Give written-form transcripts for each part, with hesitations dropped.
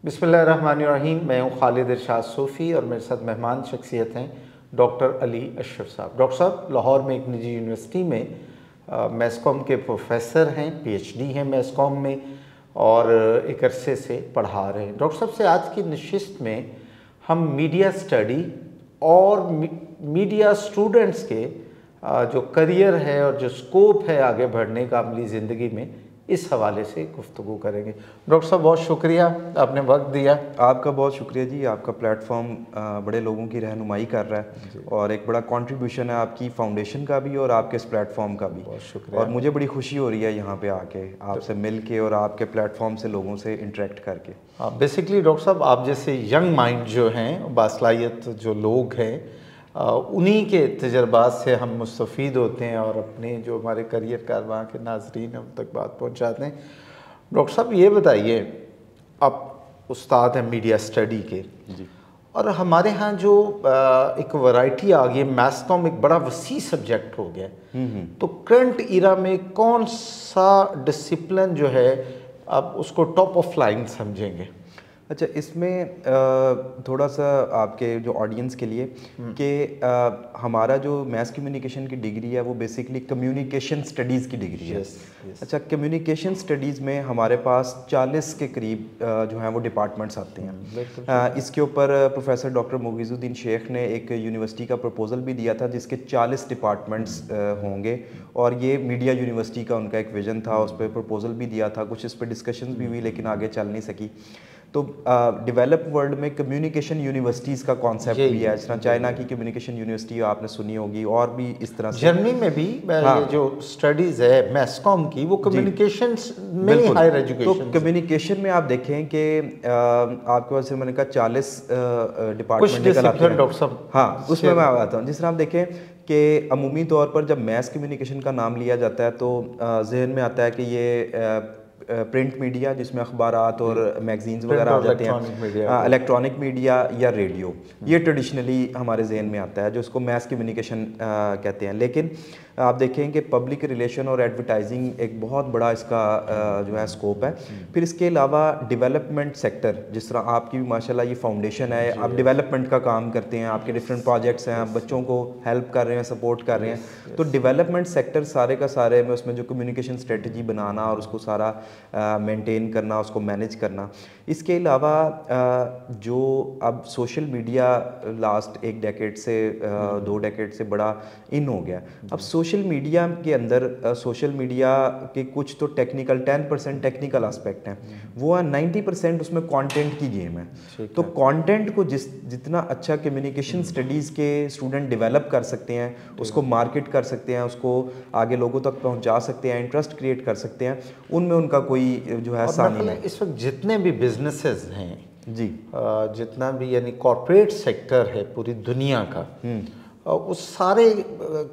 بسم اللہ الرحمن الرحیم. میں ہوں خالد ارشاد صوفی اور میرے ساتھ مہمان شخصیت ہیں ڈاکٹر علی اشرف صاحب. ڈاکٹر صاحب لاہور میں ایک نجی یونیورسٹی میں میس کام کے پروفیسر ہیں, پی ایچ ڈی ہیں میس کام میں, اور ایک عرصے سے پڑھا رہے ہیں. ڈاکٹر صاحب سے آج کی نشست میں ہم میڈیا اسٹڈی اور میڈیا اسٹوڈنٹس کے جو کریئر ہے اور جو اسکوپ ہے آگے بڑھنے کا عملی زندگی میں, اس حوالے سے گفتگو کریں گے. ڈاکٹر صاحب بہت شکریہ, آپ نے وقت دیا. آپ کا بہت شکریہ جی. آپ کا پلیٹ فارم بڑے لوگوں کی رہنمائی کر رہا ہے اور ایک بڑا کنٹریبیوشن ہے آپ کی فاؤنڈیشن کا بھی اور آپ کے اس پلیٹ فارم کا بھی. بہت شکریہ. اور مجھے بڑی خوشی ہو رہی ہے یہاں پہ آ کے آپ سے مل کے اور آپ کے پلیٹ فارم سے لوگوں سے انٹریکٹ کر کے. بیسکلی ڈاکٹر صاحب آپ جیسے ینگ مائنڈ جو ہیں, باصلاحیت جو لوگ ہیں, انہی کے تجربات سے ہم مستفید ہوتے ہیں اور اپنے جو ہمارے کریئر کارواں کے ناظرین ہیں ان تک بات پہنچاتے ہیں. ڈاکٹر صاحب یہ بتائیے, آپ استاد ہیں میڈیا اسٹڈی کے, جی, اور ہمارے ہاں جو ایک ورائٹی آ گئی ہے, میس کام ایک بڑا وسیع سبجیکٹ ہو گیا ہے, تو کرنٹ ایرا میں کون سا ڈسپلن جو ہے آپ اس کو ٹاپ آف لائن سمجھیں گے؟ اچھا, اس میں تھوڑا سا آپ کے جو آڈینس کے لیے کہ ہمارا جو میس کمیونیکیشن کی ڈگری ہے وہ بیسکلی کمیونیکیشن سٹڈیز کی ڈگری ہے. اچھا, کمیونیکیشن سٹڈیز میں ہمارے پاس 40 کے قریب جو ہیں وہ ڈپارٹمنٹس آتے ہیں. اس کے اوپر پروفیسر ڈاکٹر مغیث الدین شیخ نے ایک یونیورسٹی کا پروپوزل بھی دیا تھا جس کے 40 ڈپارٹمنٹس ہوں گے, اور یہ میڈیا یونیورسٹی کا ان کا ایک ویژن تھا. اس پہ پروپوزل بھی دیا تھا, کچھ اس پہ ڈسکشنز بھی ہوئی لیکن آگے چل نہیں سکی. تو ڈیولپ ورلڈ میں کمیونیکیشن یونیورسٹیز کا کانسیپٹ بھی ہے, جس طرح چائنا کی کمیونیکیشن یونیورسٹی آپ نے سنی ہوگی, اور بھی اس طرح سے جرمنی میں بھی یہ جو اسٹڈیز ہے میس کام کی وہ کمیونیکیشن میں ہائر ایجوکیشن. تو کمیونیکیشن میں آپ دیکھیں کہ آپ کے پاس میں نے کہا 40 ڈپارٹمنٹ نکل آتے ہیں. ہاں, اس میں آتا ہوں. جس طرح آپ دیکھیں کہ عمومی طور پر جب میس کمیونیکیشن کا نام لیا جاتا ہے تو ذہن میں آتا ہے کہ یہ پرنٹ میڈیا جس میں اخبارات اور میگزینز وغیرہ آ جاتے ہیں, الیکٹرانک میڈیا یا ریڈیو, یہ ٹریڈیشنلی ہمارے ذہن میں آتا ہے جو اس کو میس کمیونیکیشن کہتے ہیں. لیکن آپ دیکھیں کہ پبلک ریلیشن اور ایڈورٹائزنگ ایک بہت بڑا اس کا جو ہے اسکوپ ہے. پھر اس کے علاوہ ڈیولپمنٹ سیکٹر, جس طرح آپ کی بھی ماشاءاللہ یہ فاؤنڈیشن ہے, آپ ڈیولپمنٹ کا کام کرتے ہیں, آپ کے ڈفرینٹ پروجیکٹس ہیں, آپ بچوں کو ہیلپ کر رہے ہیں, سپورٹ کر رہے ہیں. تو ڈیولپمنٹ سیکٹر سارے کا سارے میں اس میں جو کمیونیکیشن اسٹریٹجی بنانا اور اس کو سارا مینٹین کرنا, اس کو مینیج کرنا. اس کے علاوہ جو اب سوشل میڈیا لاسٹ 1 ڈیکیڈ سے 2 ڈیکیڈ سے بڑا ان ہو گیا. اب سوشل میڈیا کے اندر سوشل میڈیا کے کچھ تو ٹیکنیکل 10% ٹیکنیکل اسپیکٹ ہیں, وہ ہیں 90% اس میں کانٹینٹ کی گیم ہے. تو کانٹینٹ کو جتنا اچھا کمیونیکیشن اسٹڈیز کے اسٹوڈنٹ ڈیولپ کر سکتے ہیں, اس کو مارکیٹ کر سکتے ہیں, اس کو آگے لوگوں تک پہنچا سکتے ہیں, انٹرسٹ کریٹ کر سکتے ہیں, ان میں ان کا کوئی جو ہے ثانی ہے. اس وقت جتنے بھی بزنسز ہیں جی, جتنا بھی یعنی کارپوریٹ سیکٹر ہے پوری دنیا کا, اس سارے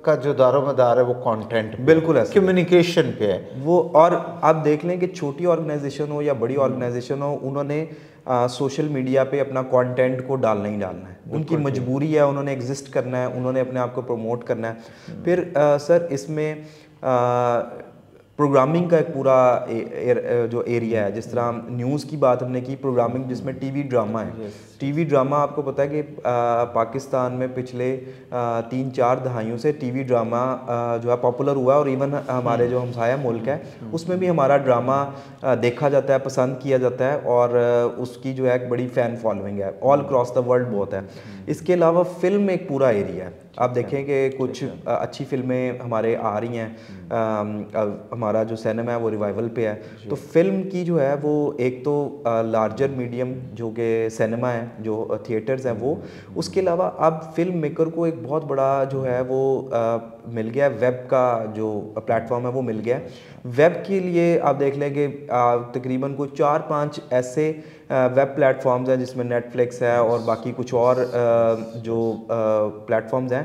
کا جو دار و مدار ہے وہ کانٹینٹ, بالکل ایسا کمیونیکیشن پہ ہے وہ. اور آپ دیکھ لیں کہ چھوٹی آرگنائزیشن ہو یا بڑی آرگنائزیشن ہو, انہوں نے سوشل میڈیا پہ اپنا کانٹینٹ کو ڈالنا ہی ڈالنا ہے. ان کی مجبوری ہے, انہوں نے ایگزسٹ کرنا ہے, انہوں نے اپنے آپ کو پروموٹ کرنا ہے. پھر سر اس میں پروگرامنگ کا ایک پورا جو ایریا ہے, جس طرح نیوز کی بات ہم نے کی, پروگرامنگ جس میں ٹی وی ڈرامہ ہے. ٹی وی ڈرامہ آپ کو پتہ ہے کہ پاکستان میں پچھلے 3-4 دہائیوں سے ٹی وی ڈرامہ جو ہے پاپولر ہوا ہے, اور ایون ہمارے جو ہمسایہ ملک ہے اس میں بھی ہمارا ڈرامہ دیکھا جاتا ہے, پسند کیا جاتا ہے, اور اس کی جو ہے ایک بڑی فین فالوئنگ ہے آل کراس دا ورلڈ بہت ہے. اس کے علاوہ فلم ایک پورا ایریا ہے. آپ دیکھیں کہ کچھ اچھی فلمیں ہمارے آ رہی ہیں, ہمارا جو سینما ہے وہ ریوائول پہ ہے. تو فلم کی جو ہے وہ ایک تو لارجر میڈیم جو کہ سینما ہے, جو تھیٹرز ہیں وہ, اس کے علاوہ اب فلم میکر کو ایک بہت بڑا جو ہے وہ مل گیا, ویب کا جو پلیٹ فارم ہے وہ مل گیا. ویب کے لیے آپ دیکھ لیں کہ تقریباً کوئی 4-5 ایسے ویب پلیٹ فارمز ہیں, جس میں نیٹ فلکس ہے اور باقی کچھ اور جو پلیٹ فارمز ہیں.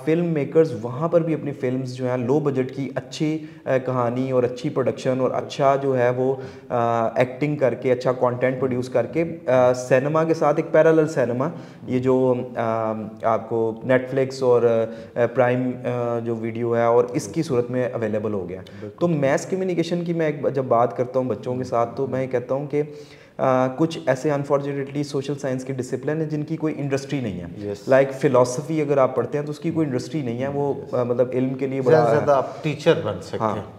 فلم میکرز وہاں پر بھی اپنی فلمز جو ہیں لو بجٹ کی اچھی کہانی اور اچھی پروڈکشن اور اچھا جو ہے وہ ایکٹنگ کر کے, اچھا کانٹینٹ پروڈیوس کر کے, سینما کے ساتھ ایک پیرالل سینما, یہ جو آپ کو نیٹ فلکس اور پرائم جو ویڈیو ہے اور اس کی صورت میں اویلیبل ہو گیا. تو میس کمیونیکیشن کی میں جب بات کرتا ہوں بچوں کے ساتھ, تو میں یہ کہتا ہوں کہ کچھ ایسے انفارچونیٹلی سوشل سائنس کے ڈسپلن ہیں جن کی کوئی انڈسٹری نہیں ہے. لائک فلاسفی اگر آپ پڑھتے ہیں تو اس کی کوئی انڈسٹری نہیں ہے, وہ مطلب علم کے لیے بڑا زیادہ آپ ٹیچر بن سکتے ہیں.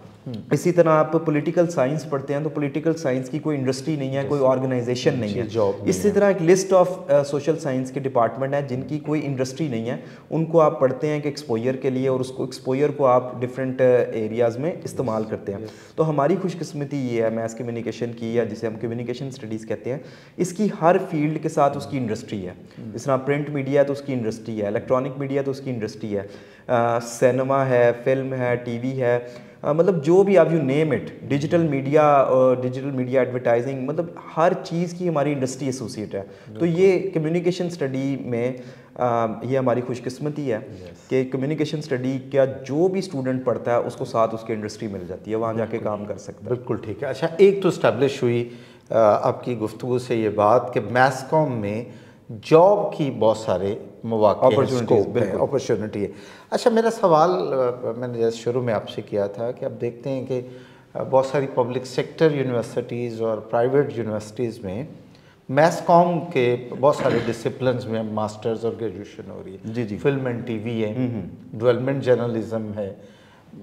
اسی طرح آپ پولیٹیکل سائنس پڑھتے ہیں تو پولیٹیکل سائنس کی کوئی انڈسٹری نہیں ہے, کوئی آرگنائزیشن نہیں ہے. اسی طرح ایک لسٹ آف سوشل سائنس کے ڈپارٹمنٹ ہیں جن کی کوئی انڈسٹری نہیں ہے, ان کو آپ پڑھتے ہیں کہ ایکسپوئر کے لیے, اور اس کو ایکسپوئر کو آپ ڈفرینٹ ایریاز میں استعمال کرتے ہیں. تو ہماری خوش قسمتی یہ ہے میس کمیونیکیشن کی, یا جسے ہم کمیونیکیشن اسٹڈیز کہتے ہیں, اس کی ہر فیلڈ کے ساتھ اس کی انڈسٹری ہے. جس طرح پرنٹ میڈیا ہے تو اس کی انڈسٹری ہے, الیکٹرانک میڈیا تو اس کی انڈسٹری ہے, سینما ہے, فلم ہے, ٹی وی ہے, مطلب جو بھی آپ you name it, digital media advertising, مطلب ہر چیز کی ہماری انڈسٹری ایسوسیٹ ہے. تو یہ کمیونیکیشن اسٹڈی میں یہ ہماری خوش قسمتی ہے کہ کمیونیکیشن اسٹڈی کا جو بھی اسٹوڈنٹ پڑھتا ہے اس کو ساتھ اس کی انڈسٹری مل جاتی ہے, وہاں جا کے کام کر سکتا ہے. بالکل ٹھیک ہے. اچھا, ایک تو اسٹیبلش ہوئی آپ کی گفتگو سے یہ بات کہ میس کام میں جاب کی بہت سارے مواقع اپرچونٹی ہے. اچھا, میرا سوال میں نے جیسے شروع میں آپ سے کیا تھا کہ اب دیکھتے ہیں کہ بہت ساری پبلک سیکٹر یونیورسٹیز اور پرائیویٹ یونیورسٹیز میں میس کام کے بہت سارے ڈسپلنز میں ماسٹرز اور گریجویشن ہو رہی ہے. جی فلم اینڈ ٹی وی ہے, ڈیولپمنٹ جرنلزم ہے,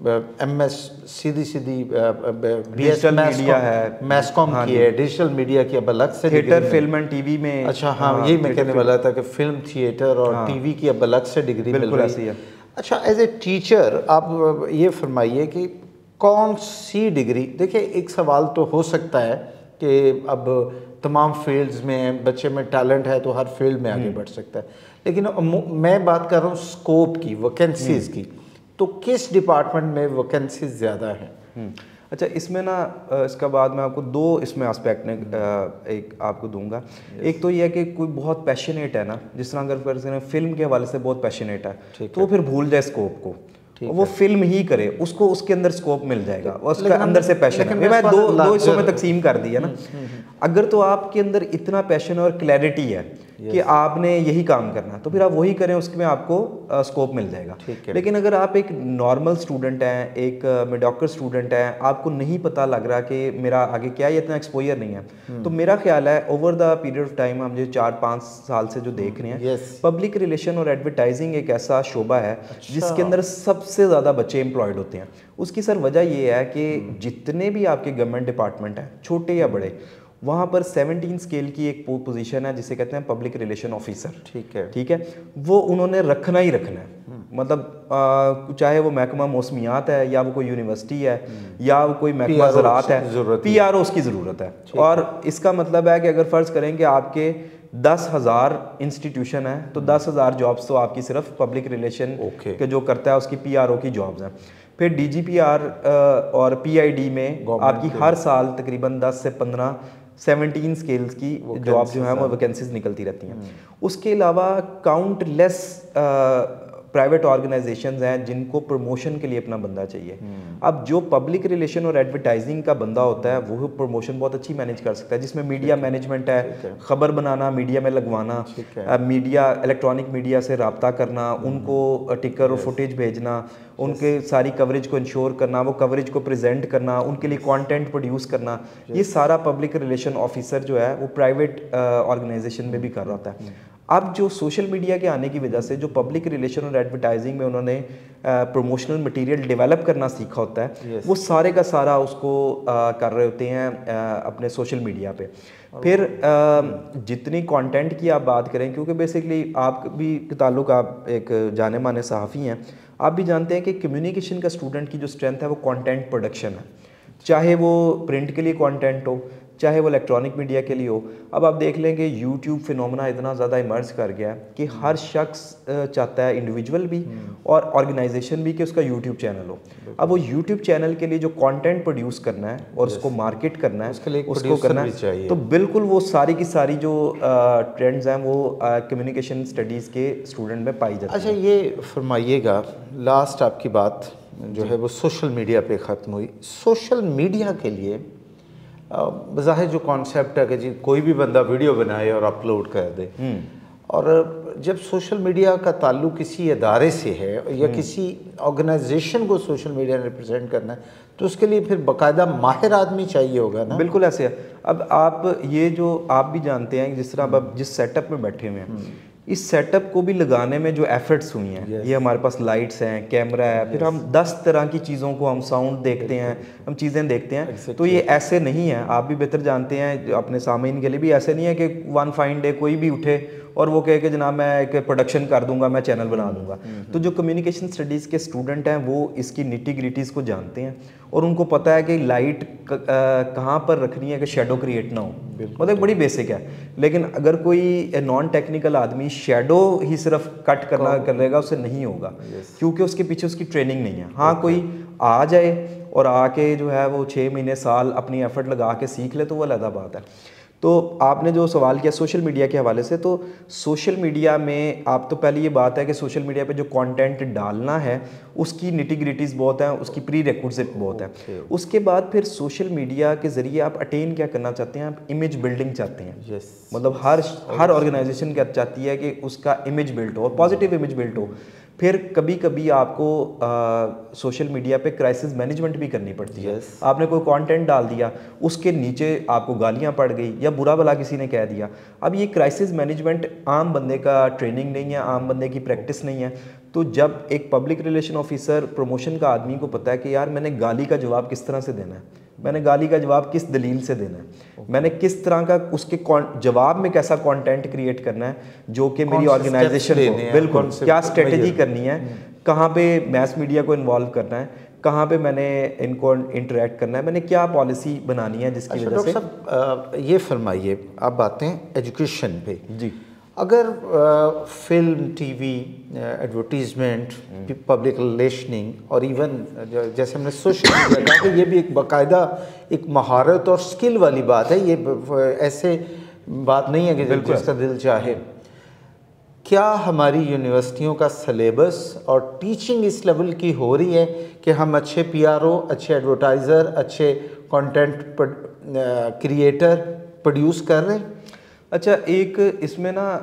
ایم ایس سیدھی بی ایس میڈیا ہے, میس کام کی ہے, ڈیجیٹل میڈیا کی اب الگ سے theatre, film and T V میں. اچھا ہاں, یہی میں کہنے والا تھا کہ فلم, تھیٹر اور ٹی وی کی اب الگ سے ڈگری مل رہی ہے. اچھا, ایز اے ٹیچر آپ یہ فرمائیے کہ کون سی ڈگری, دیکھیں ایک سوال تو ہو سکتا ہے کہ اب تمام فیلڈز میں بچے میں ٹیلنٹ ہے تو ہر فیلڈ میں آگے بڑھ سکتا ہے, لیکن میں بات کر رہا ہوں اسکوپ کی, ویکینسیز کی, تو کس ڈپارٹمنٹ میں ویکینسیز زیادہ ہیں؟ اچھا, اس میں نا اس کا بعد میں آپ کو دو اس میں آسپیکٹ نے ایک آپ کو دوں گا. ایک تو یہ ہے کہ کوئی بہت پیشنیٹ ہے نا, جس طرح اگر فلم کے حوالے سے بہت پیشنیٹ ہے تو وہ پھر بھول جائے اسکوپ کو, وہ فلم ہی کرے, اس کو اس کے اندر اسکوپ مل جائے گا, اس کے اندر سے پیشن ہے. میں دو حصوں میں تقسیم کر دیا نا. اگر تو آپ کے اندر اتنا پیشن اور کلیئرٹی ہے کہ آپ نے یہی کام کرنا تو پھر آپ وہی کریں, اس میں آپ کو اسکوپ مل جائے گا. لیکن اگر آپ ایک نارمل اسٹوڈنٹ ہیں, ایک میڈیوکر اسٹوڈنٹ ہیں, آپ کو نہیں پتہ لگ رہا کہ میرا آگے کیا, یہ اتنا ایکسپوئر نہیں ہے, تو میرا خیال ہے over the period of time ہم جو 4-5 سال سے جو دیکھ رہے ہیں, پبلک ریلیشن اور ایڈورٹائزنگ ایک ایسا شعبہ ہے جس کے اندر سب سے زیادہ بچے امپلائڈ ہوتے ہیں. اس کی سر وجہ یہ ہے کہ جتنے بھی آپ کے گورنمنٹ ڈپارٹمنٹ ہیں, چھوٹے یا بڑے, وہاں پر 17 اسکیل کی ایک پوزیشن ہے جسے کہتے ہیں پبلک ریلیشن آفیسر. ٹھیک ہے, وہ انہوں نے رکھنا ہی رکھنا ہے. مطلب چاہے وہ محکمہ موسمیات ہے, یا وہ کوئی یونیورسٹی ہے, یا وہ کوئی محکمہ زراعت ہے, پی آر او اس کی ضرورت ہے. اور اس کا مطلب ہے کہ اگر فرض کریں کہ آپ کے 10,000 انسٹیٹیوشن ہیں تو 10,000 جابس تو آپ کی صرف پبلک ریلیشن کے جو کرتا ہے اس کی پی آر او کی جابز ہیں. پھر ڈی جی پی آر اور پی آئی ڈی میں آپ کی ہر سال تقریباً 10 سے 15 17 اسکیلز کی جاب جو ہیں وہ ویکینسیز نکلتی رہتی ہیں. اس کے علاوہ کاؤنٹ لیس پرائیویٹ آرگنائزیشنز ہیں جن کو پروموشن کے لیے اپنا بندہ چاہیے. اب جو پبلک ریلیشن اور ایڈورٹائزنگ کا بندہ ہوتا ہے وہ پروموشن بہت اچھی مینیج کر سکتا ہے, جس میں میڈیا مینجمنٹ ہے, خبر بنانا, میڈیا میں لگوانا, میڈیا الیکٹرانک میڈیا سے رابطہ کرنا, ان کو ٹکر اور فوٹیج بھیجنا, ان کے ساری کوریج کو انشور کرنا, وہ کوریج کو پریزنٹ کرنا, ان کے لیے کانٹینٹ پروڈیوس کرنا, یہ سارا پبلک ریلیشن آفیسر جو ہے وہ پرائیویٹ آرگنائزیشن میں بھی کر رہا ہوتا ہے. اب جو سوشل میڈیا کے آنے کی وجہ سے جو پبلک ریلیشن اور ایڈورٹائزنگ میں انہوں نے پروموشنل مٹیریل ڈیولپ کرنا سیکھا ہوتا ہے, وہ سارے کا سارا اس کو کر رہے ہوتے ہیں اپنے سوشل میڈیا پہ. پھر جتنی کانٹینٹ کی آپ بات کریں, کیونکہ بیسکلی آپ بھی تعلق, آپ ایک جانے مانے صحافی ہیں, آپ بھی جانتے ہیں کہ کمیونیکیشن کا اسٹوڈنٹ کی جو اسٹرینتھ ہے وہ کانٹینٹ پروڈکشن ہے, چاہے وہ پرنٹ کے لیے کانٹینٹ ہو, چاہے وہ الیکٹرانک میڈیا کے لیے ہو. اب آپ دیکھ لیں کہ یوٹیوب فینومنا اتنا زیادہ ایمرج کر گیا کہ ہر شخص چاہتا ہے, انڈیویجول بھی اور آرگنائزیشن بھی, کہ اس کا یوٹیوب چینل ہو. اب وہ یوٹیوب چینل کے لیے جو کانٹینٹ پروڈیوس کرنا ہے اور اس کو مارکیٹ کرنا ہے, اس کو کرنا ہے, تو بالکل وہ ساری کی ساری جو ٹرینڈز ہیں وہ کمیونیکیشن اسٹڈیز کے اسٹوڈنٹ میں پائی جاتی ہیں. اچھا, یہ فرمائیے گا, لاسٹ آپ کی بات جو ہے وہ سوشل میڈیا پہ ختم ہوئی. سوشل میڈیا کے لیے بظاہر جو کانسیپٹ ہے کہ جی کوئی بھی بندہ ویڈیو بنائے اور اپلوڈ کر دے, اور جب سوشل میڈیا کا تعلق کسی ادارے سے ہے یا کسی آرگنائزیشن کو سوشل میڈیا نے ریپرزینٹ کرنا ہے تو اس کے لیے پھر باقاعدہ ماہر آدمی چاہیے ہوگا نا؟ بالکل ایسے ہے. اب آپ یہ جو آپ بھی جانتے ہیں جس طرح اب جس سیٹ اپ میں بیٹھے ہوئے ہیں, اس سیٹ اپ کو بھی لگانے میں جو ایفرٹس ہوئی ہیں, یہ ہمارے پاس لائٹس ہیں, کیمرہ ہے, پھر ہم 10 طرح کی چیزوں کو ہم ساؤنڈ دیکھتے ہیں, ہم چیزیں دیکھتے ہیں, تو یہ ایسے نہیں ہے. آپ بھی بہتر جانتے ہیں, اپنے سامعین کے لیے بھی ایسے نہیں ہے کہ ون فائن ڈے کوئی بھی اٹھے اور وہ کہے کہ جناب میں ایک پروڈکشن کر دوں گا, میں چینل بنا دوں گا. تو جو کمیونیکیشن اسٹڈیز کے اسٹوڈنٹ ہیں وہ اس کی نیٹی گریٹیز کو جانتے ہیں اور ان کو پتہ ہے کہ لائٹ کہاں پر رکھنی ہے کہ شیڈو کریٹ نہ ہو. مطلب بڑی بیسک ہے. لیکن اگر کوئی نان ٹیکنیکل آدمی شیڈو ہی صرف کٹ کرنا کر لے گا, اسے نہیں ہوگا, کیونکہ اس کے پیچھے اس کی ٹریننگ نہیں ہے. ہاں کوئی آ جائے اور آ کے جو ہے وہ 6 مہینے سال اپنی ایفرٹ لگا کے سیکھ لے تو وہ علیحدہ بات ہے. تو آپ نے جو سوال کیا سوشل میڈیا کے حوالے سے, تو سوشل میڈیا میں آپ تو پہلے یہ بات ہے کہ سوشل میڈیا پہ جو کانٹینٹ ڈالنا ہے اس کی نیٹی گریٹیز بہت ہیں, اس کی پری ریکوزٹ بہت ہیں. اس کے بعد پھر سوشل میڈیا کے ذریعے آپ اٹین کیا کرنا چاہتے ہیں, آپ امیج بلڈنگ چاہتے ہیں. مطلب ہر آرگنائزیشن کیا چاہتی ہے کہ اس کا امیج بلڈ ہو, پازیٹیو امیج بلڈ ہو. پھر کبھی کبھی آپ کو سوشل میڈیا پہ کرائسس مینجمنٹ بھی کرنی پڑتی ہے. آپ نے کوئی کانٹینٹ ڈال دیا, اس کے نیچے آپ کو گالیاں پڑ گئی یا برا بھلا کسی نے کہہ دیا. اب یہ کرائسس مینجمنٹ عام بندے کا ٹریننگ نہیں ہے, عام بندے کی پریکٹس نہیں ہے. تو جب ایک پبلک ریلیشن آفیسر پروموشن کا آدمی کو پتہ ہے کہ یار میں نے گالی کا جواب کس طرح سے دینا ہے, میں نے گالی کا جواب کس دلیل سے دینا ہے, میں نے کس طرح کا اس کے جواب میں کیسا کانٹینٹ کریٹ کرنا ہے جو کہ میری آرگنائزیشن کو بالکل کیا اسٹریٹجی کرنی ہے, کہاں پہ میس میڈیا کو انوالو کرنا ہے, کہاں پہ میں نے ان کو انٹریکٹ کرنا ہے, میں نے کیا پالیسی بنانی ہے جس کی وجہ سے. ڈاکٹر صاحب یہ فرمائیے, آپ باتیں ایجوکیشن پہ. جی. اگر film, T V, advertisement, public relationing اور ایون جیسے ہم نے سوشل میڈیا کہا کہ یہ بھی ایک باقاعدہ ایک مہارت اور اسکل والی بات ہے, یہ ایسے بات نہیں ہے کہ جس کا دل چاہے. کیا ہماری یونیورسٹیوں کا سلیبس اور ٹیچنگ اس لیول کی ہو رہی ہے کہ ہم اچھے پی آر او, اچھے ایڈورٹائزر, اچھے کانٹینٹ کریٹر پروڈیوس کر رہے ہیں؟ اچھا, ایک اس میں نا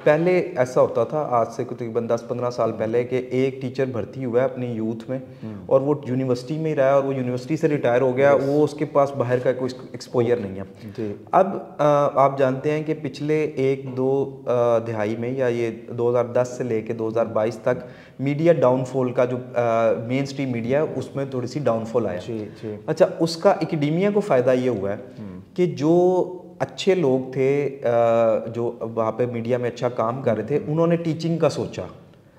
پہلے ایسا ہوتا تھا, آج سے تقریباً 10-15 سال پہلے, کہ ایک ٹیچر بھرتی ہوا ہے اپنی یوتھ میں اور وہ یونیورسٹی میں ہی رہا اور وہ یونیورسٹی سے ریٹائر ہو گیا, وہ اس کے پاس باہر کا کوئی ایکسپوجر نہیں ہے. اب آپ جانتے ہیں کہ پچھلے 1-2 دہائی میں یا یہ 2010 سے لے کے 2022 تک میڈیا ڈاؤن فال کا جو مین اسٹریم میڈیا ہے اس میں تھوڑی سی ڈاؤن فال آیا. اچھا, اس کا اکیڈیمیا کو فائدہ یہ ہوا ہے کہ جو اچھے لوگ تھے جو وہاں پہ میڈیا میں اچھا کام کر رہے تھے, انہوں نے ٹیچنگ کا سوچا.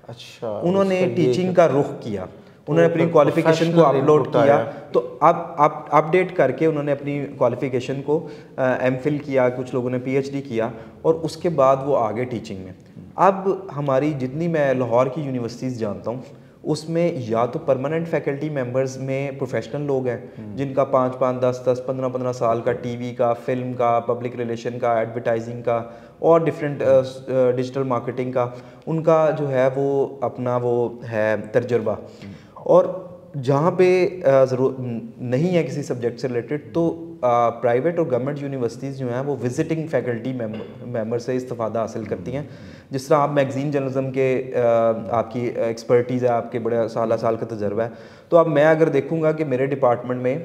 اچھا, انہوں نے ٹیچنگ کا رخ کیا, انہوں نے اپنی کوالیفیکیشن کو اپلوڈ کیا, تو اب اپ ڈیٹ کر کے انہوں نے اپنی کوالیفیکیشن کو ایم فل کیا, کچھ لوگوں نے پی ایچ ڈی کیا اور اس کے بعد وہ آگے ٹیچنگ میں. اب ہماری جتنی میں لاہور کی یونیورسٹیز جانتا ہوں اس میں یا تو پرماننٹ فیکلٹی ممبرز میں پروفیشنل لوگ ہیں جن کا 5-5, 10-10, 15-15 سال کا ٹی وی کا, فلم کا, پبلک ریلیشن کا, ایڈورٹائزنگ کا اور ڈفرینٹ ڈیجیٹل مارکیٹنگ کا, ان کا جو ہے وہ اپنا وہ ہے تجربہ. اور جہاں پہ ضرور نہیں ہے کسی سبجیکٹ سے ریلیٹڈ تو پرائیویٹ اور گورنمنٹ یونیورسٹیز جو ہیں وہ وزٹنگ فیکلٹی ممبر سے استفادہ حاصل کرتی ہیں. جس طرح آپ میگزین جرنلزم کے آپ کی ایکسپرٹیز ہے, آپ کے بڑے سال کا تجربہ ہے, تو اب میں اگر دیکھوں گا کہ میرے ڈپارٹمنٹ میں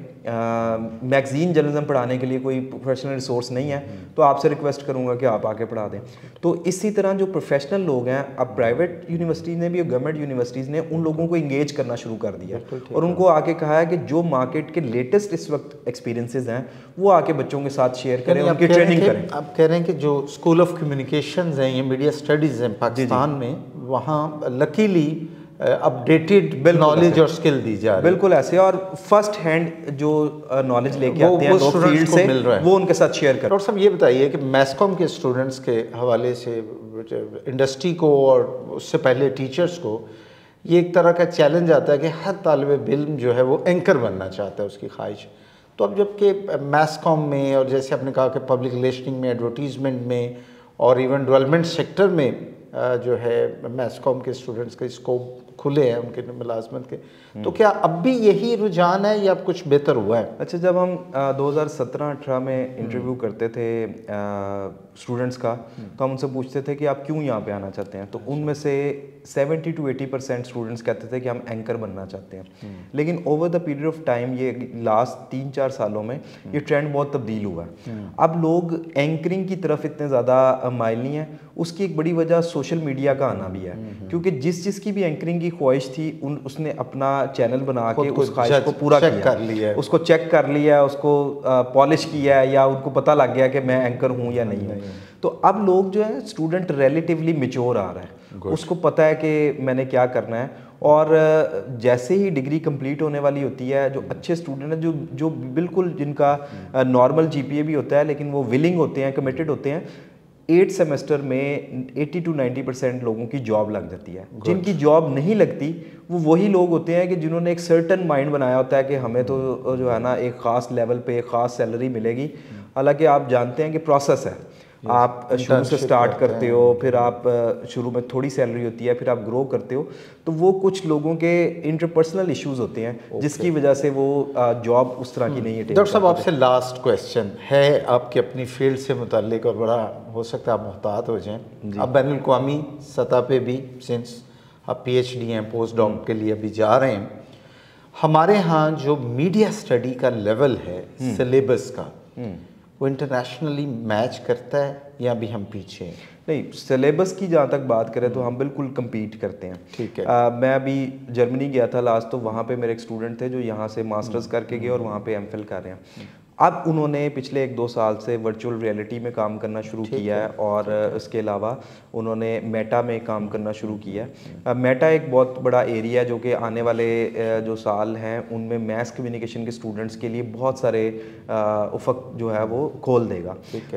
میگزین جرنلزم پڑھانے کے لیے کوئی پروفیشنل ریسورس نہیں ہے تو آپ سے ریکویسٹ کروں گا کہ آپ آ کے پڑھا دیں. تو اسی طرح جو پروفیشنل لوگ ہیں, اب پرائیویٹ یونیورسٹیز نے بھی اور گورنمنٹ یونیورسٹیز نے ان لوگوں کو انگیج کرنا شروع کر دیا اور ان کو آ کے کہا ہے کہ جو مارکیٹ کے لیٹسٹ اس وقت ایکسپیرینسز ہیں وہ آ کے بچوں کے ساتھ شیئر کریں, ان کی ٹریننگ کریں. آپ کہہ رہے ہیں کہ جو اسکول آف کمیونیکیشنز ہیں یا میڈیا اسٹڈیز ہیں پاکستان میں, وہاں لکیلی اپڈیٹڈ نالج اور اسکل دی جا رہی ہے. بالکل ایسے, اور فرسٹ ہینڈ جو نالج لے کے آتے ہیں لوگ فیلڈ سے وہ ان کے ساتھ شیئر کریں. ڈاکٹر صاحب یہ بتائیے کہ میس کام کے اسٹوڈنٹس کے حوالے سے انڈسٹری کو اور اس سے پہلے ٹیچرس کو یہ ایک طرح کا چیلنج آتا ہے کہ ہر طالب علم جو ہے وہ اینکر بننا چاہتا ہے, اس کی خواہش. تو اب جب کہ میس کام میں اور جیسے آپ نے کہا کہ پبلک ریلیشننگ میں, ایڈورٹیزمنٹ میں اور ایون ڈیولپمنٹ سیکٹر میں جو ہے میس کام کے اسٹوڈنٹس کے اسکوپ کھلے ہیں ان کے ملازمت کے، تو کیا اب بھی یہی رجحان ہے یا اب کچھ بہتر ہوا ہے؟ اچھا، جب ہم 2017-18 میں انٹرویو کرتے تھے اسٹوڈنٹس کا، تو ہم ان سے پوچھتے تھے کہ آپ کیوں یہاں پہ آنا چاہتے ہیں، تو ان میں سے 70 to 80% اسٹوڈنٹس کہتے تھے کہ ہم اینکر بننا چاہتے ہیں. لیکن over the period of time, یہ لاسٹ 3-4 سالوں میں یہ ٹرینڈ بہت تبدیل ہوا ہے. اب لوگ اینکرنگ کی طرف اتنے زیادہ مائل نہیں ہیں. اس کی ایک بڑی وجہ سوشل میڈیا کا آنا بھی ہے، کیونکہ جس کی بھی اینکرنگ کی خواہش تھی اس نے اپنا چینل بنا کے اس خواہش کو پورا کر لیا، اس کو چیک کر لیا، اس کو پالش کیا ہے، یا ان کو پتہ لگ گیا کہ میں اینکر ہوں یا نہیں ہوں. تو اب لوگ جو ہے اسٹوڈنٹ ریلیٹیولی میچور آ رہا ہے، اس کو پتہ ہے کہ میں نے کیا کرنا ہے. اور جیسے ہی ڈگری کمپلیٹ ہونے والی ہوتی ہے، جو اچھے اسٹوڈنٹ ہیں، جو بالکل جن کا نارمل جی پی اے بھی ہوتا ہے لیکن وہ ولنگ ہوتے ہیں، کمیٹڈ ہوتے ہیں، 8 سیمسٹر میں 80 to 90% لوگوں کی جاب لگ جاتی ہے. جن کی جاب نہیں لگتی وہ وہی لوگ ہوتے ہیں کہ جنہوں نے ایک سرٹن مائنڈ بنایا ہوتا ہے کہ ہمیں تو جو ہے نا ایک خاص لیول پہ ایک خاص سیلری ملے گی. حالانکہ آپ جانتے ہیں کہ پروسیس ہے، آپ شروع سے سٹارٹ کرتے ہو، پھر آپ شروع میں تھوڑی سیلری ہوتی ہے، پھر آپ گرو کرتے ہو. تو وہ کچھ لوگوں کے انٹرپرسنل ایشوز ہوتے ہیں جس کی وجہ سے وہ جاب اس طرح کی نہیں ہے. ڈاکٹر صاحب، آپ سے لاسٹ کویسچن ہے آپ کی اپنی فیلڈ سے متعلق، اور بڑا ہو سکتا ہے آپ محتاط ہو جائیں. اب بین الاقوامی سطح پہ بھی سنس آپ پی ایچ ڈی ہیں، پوسٹ ڈاک کے لیے ابھی جا رہے ہیں، ہمارے ہاں جو میڈیا اسٹڈی کا لیول ہے سلیبس کا، وہ انٹرنیشنلی میچ کرتا ہے یا ابھی ہم پیچھے ہیں؟ نہیں، سلیبس کی جہاں تک بات کریں تو ہم بالکل کمپیٹ کرتے ہیں. ٹھیک ہے. میں ابھی جرمنی گیا تھا لاسٹ، تو وہاں پہ میرے ایک اسٹوڈنٹ تھے جو یہاں سے ماسٹرز کر کے گئے اور وہاں پہ ایم فل کر رہے ہیں. اب انہوں نے پچھلے 1-2 سال سے ورچوئل ریئلٹی میں کام کرنا شروع کیا ہے، اور اس کے علاوہ انہوں نے میٹا میں کام کرنا شروع کیا ہے. میٹا ایک بہت بڑا ایریا ہے جو کہ آنے والے جو سال ہیں ان میں میس کمیونیکیشن کے اسٹوڈنٹس کے لیے بہت سارے افق جو ہے وہ کھول دے گا.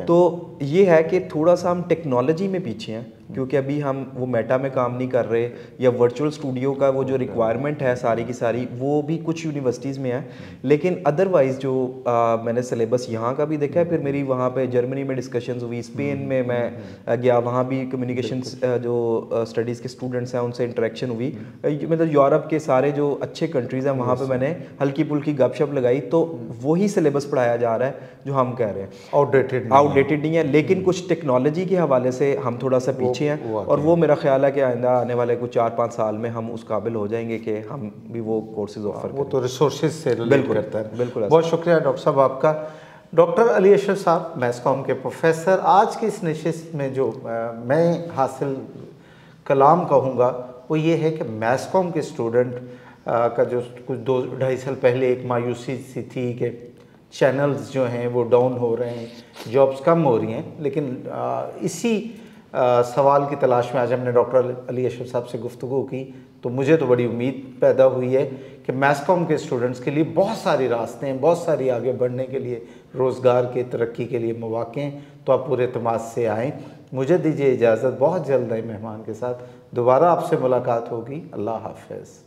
تو یہ ہے کہ تھوڑا سا ہم ٹیکنالوجی میں پیچھے ہیں، کیونکہ ابھی ہم وہ میٹا میں کام نہیں کر رہے، یا ورچوئل اسٹوڈیو کا وہ جو ریکوائرمنٹ ہے ساری کی ساری وہ بھی کچھ یونیورسٹیز میں ہے. لیکن ادروائز جو میں نے سلیبس یہاں کا بھی دیکھا ہے، پھر میری وہاں پہ جرمنی میں ڈسکشنز ہوئی، اسپین میں گیا، وہاں بھی کمیونیکیشن جو اسٹڈیز کے اسٹوڈنٹس ہیں ان سے انٹریکشن ہوئی. مطلب یورپ کے سارے جو اچھے کنٹریز ہیں وہاں پہ میں نے ہلکی پھلکی گپ شپ لگائی. تو وہی سلیبس پڑھایا جا رہا ہے جو ہم کہہ رہے ہیں، آؤٹ ڈیٹڈ نہیں ہے. لیکن کچھ ٹیکنالوجی کے حوالے سے ہم تھوڑا سا پیچھے ہیں، اور وہ میرا خیال ہے کہ آئندہ آنے والے کچھ 4-5 سال میں ہم اس قابل ہو جائیں گے کہ ہم بھی وہ کورسز آفر کریں. وہ تو ریسورسز سے ریلیٹ کرتا ہے. بالکل. بہت شکریہ ڈاکٹر صاحب آپ کا. ڈاکٹر علی اشرف صاحب، میس کام کے پروفیسر، آج کی اس نشست میں جو میں حاصل کلام کہوں گا وہ یہ ہے کہ میس کام کے اسٹوڈنٹ کا جو کچھ 2-2.5 سال پہلے ایک مایوسی سی تھی کہ چینلز جو ہیں وہ ڈاؤن ہو رہے ہیں، جابس کم ہو رہی ہیں، لیکن اسی سوال کی تلاش میں آج ہم نے ڈاکٹر علی اشرف صاحب سے گفتگو کی تو مجھے تو بڑی امید پیدا ہوئی ہے کہ میس کام کے اسٹوڈنٹس کے لیے بہت ساری راستے ہیں، بہت ساری آگے بڑھنے کے لیے، روزگار کے ترقی کے لیے مواقع ہیں. تو آپ پورے اعتماد سے آئیں. مجھے دیجیے اجازت، بہت جلد نئے مہمان کے ساتھ دوبارہ آپ سے ملاقات ہوگی. اللہ حافظ.